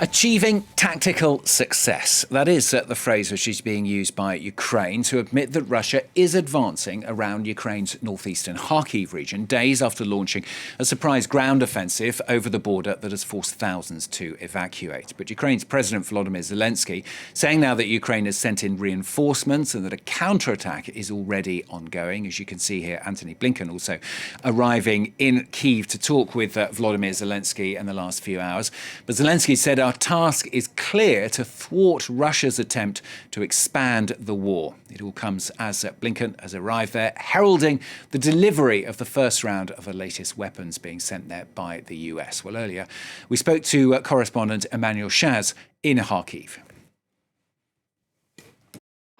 Achieving tactical success. That is the phrase which is being used by Ukraine to admit that Russia is advancing around Ukraine's northeastern Kharkiv region, days after launching a surprise ground offensive over the border that has forced thousands to evacuate. But Ukraine's President Volodymyr Zelensky saying now that Ukraine has sent in reinforcements and that a counterattack is already ongoing. As you can see here, Antony Blinken also arriving in Kyiv to talk with Volodymyr Zelensky in the last few hours. But Zelensky said our task is clear: to thwart Russia's attempt to expand the war. It all comes as Blinken has arrived there, heralding the delivery of the first round of the latest weapons being sent there by the US. Well, earlier we spoke to correspondent Emmanuelle Chaze in Kharkiv.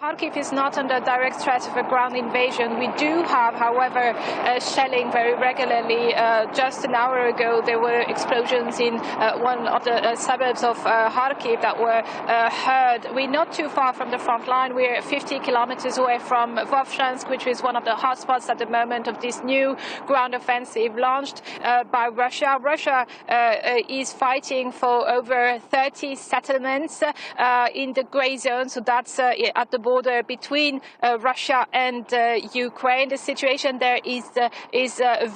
Kharkiv is not under direct threat of a ground invasion. We do have, however, shelling very regularly. Just an hour ago, there were explosions in one of the suburbs of Kharkiv that were heard. We're not too far from the front line. We're 50 kilometers away from Vovchansk, which is one of the hotspots at the moment of this new ground offensive launched by Russia. Russia is fighting for over 30 settlements in the grey zone, so that's at the border between Russia and Ukraine. The situation there is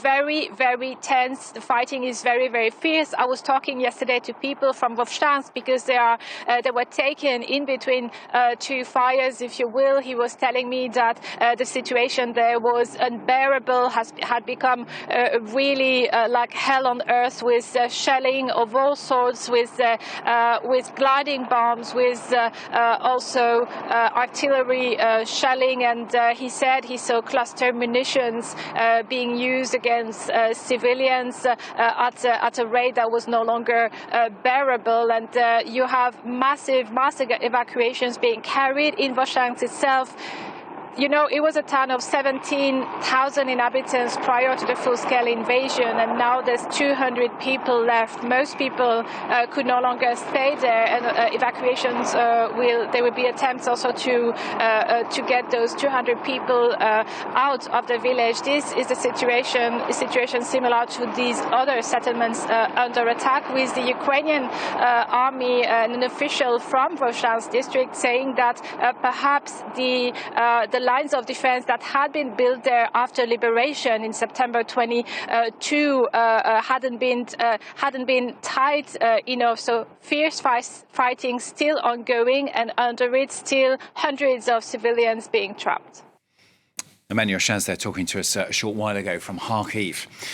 very, very tense. The fighting is very, very fierce. I was talking yesterday to people from Vovchansk because they were taken in between two fires, if you will. He was telling me that the situation there was unbearable, had become really like hell on earth, with shelling of all sorts, with gliding bombs, with also artillery shelling, and he said he saw cluster munitions being used against civilians at a rate that was no longer bearable, and you have massive evacuations being carried in Vovchansk itself. You know, it was a town of 17,000 inhabitants prior to the full-scale invasion, and now there's 200 people left. Most people could no longer stay there, and evacuations there will be attempts also to get those 200 people out of the village. This is a situation similar to these other settlements under attack, with the Ukrainian army and an official from Vovchansk district saying that perhaps the lines of defense that had been built there after liberation in September 22 hadn't been tight enough. So fierce fighting still ongoing, and under it still hundreds of civilians being trapped. Emmanuelle Chaze there talking to us a short while ago from Kharkiv.